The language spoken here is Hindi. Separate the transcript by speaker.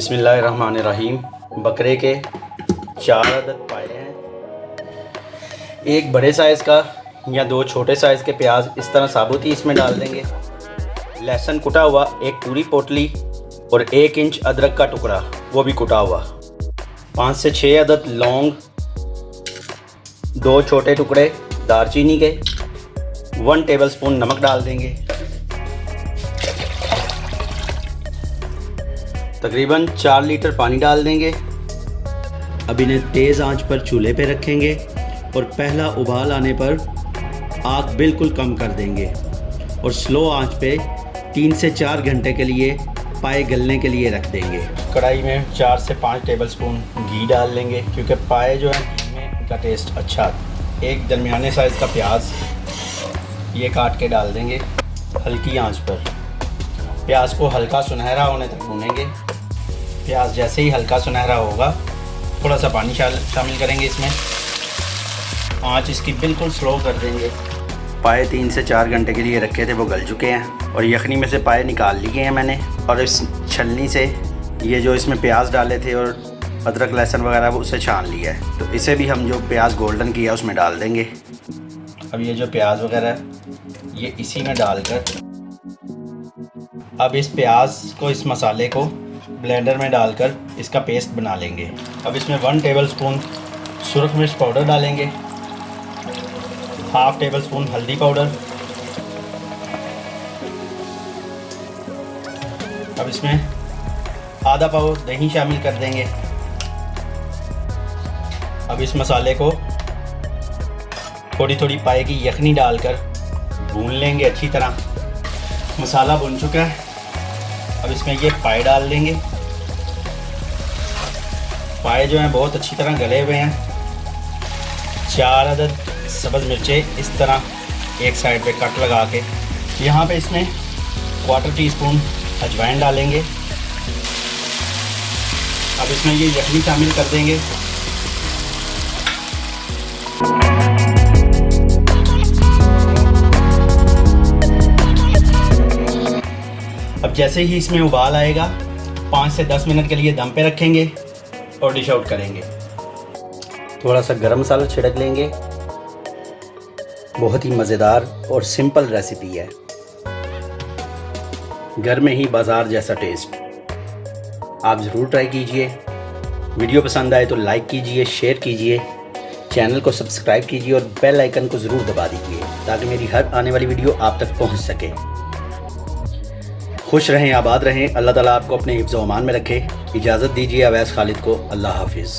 Speaker 1: बिस्मिल्लाहिर्रहमानिर्रहीम। बकरे के 4 अदद पाए हैं। एक बड़े साइज़ का या 2 छोटे साइज़ के प्याज इस तरह साबुत ही इसमें डाल देंगे। लहसुन कुटा हुआ एक पूरी पोटली और 1 इंच अदरक का टुकड़ा वो भी कुटा हुआ। 5 से 6 अदद लौंग, 2 छोटे टुकड़े दालचीनी के, 1 टेबलस्पून नमक डाल देंगे। तकरीबन 4 लीटर पानी डाल देंगे। अब इन्हें तेज़ आंच पर चूल्हे पे रखेंगे और पहला उबाल आने पर आग बिल्कुल कम कर देंगे और स्लो आंच पे 3 से 4 घंटे के लिए पाए गलने के लिए रख देंगे। कढ़ाई में 4 से 5 टेबलस्पून घी डाल लेंगे क्योंकि पाए जो है घी में इनका टेस्ट अच्छा। एक दरमियाने साइज़ का प्याज ये काट के डाल देंगे। हल्की आंच पर प्याज को हल्का सुनहरा होने तक भूनेंगे। प्याज जैसे ही हल्का सुनहरा होगा थोड़ा सा पानी शामिल करेंगे इसमें। आंच इसकी बिल्कुल स्लो कर देंगे। पाए 3 से 4 घंटे के लिए रखे थे वो गल चुके हैं और यखनी में से पाए निकाल लिए हैं मैंने। और इस छलनी से ये जो इसमें प्याज डाले थे और अदरक लहसुन वगैरह उसे छान लिया है, तो इसे भी हम जो प्याज गोल्डन किया उसमें डाल देंगे। अब ये जो प्याज वगैरह ये इसी में डालकर अब इस प्याज को, इस मसाले को ब्लेंडर में डालकर इसका पेस्ट बना लेंगे। अब इसमें 1 टेबलस्पून सुरख मिर्च पाउडर डालेंगे, 1/2 टेबलस्पून हल्दी पाउडर। अब इसमें आधा पाव दही शामिल कर देंगे। अब इस मसाले को थोड़ी थोड़ी पाए की यखनी डालकर भून लेंगे अच्छी तरह। मसाला भुन चुका है। अब इसमें ये पाए डाल देंगे। पाए जो हैं बहुत अच्छी तरह गले हुए हैं। 4 अदद सब्ज़ मिर्चें इस तरह एक साइड पे कट लगा के, यहाँ पे इसमें 1/4 टीस्पून अजवाइन डालेंगे। अब इसमें ये यखनी शामिल कर देंगे। अब जैसे ही इसमें उबाल आएगा 5 से 10 मिनट के लिए दम पे रखेंगे और डिश आउट करेंगे। थोड़ा सा गरम मसाला छिड़क लेंगे। बहुत ही मज़ेदार और सिंपल रेसिपी है। घर में ही बाज़ार जैसा टेस्ट। आप ज़रूर ट्राई कीजिए। वीडियो पसंद आए तो लाइक कीजिए, शेयर कीजिए, चैनल को सब्सक्राइब कीजिए और बेल आइकन को ज़रूर दबा दीजिए ताकि मेरी हर आने वाली वीडियो आप तक पहुंच सके। खुश रहें, आबाद रहें। अल्लाह ताला आपको अपने हिफ्ज़-ओ-अमान में रखे। इजाज़त दीजिए अवैस खालिद को। अल्लाह हाफिज़।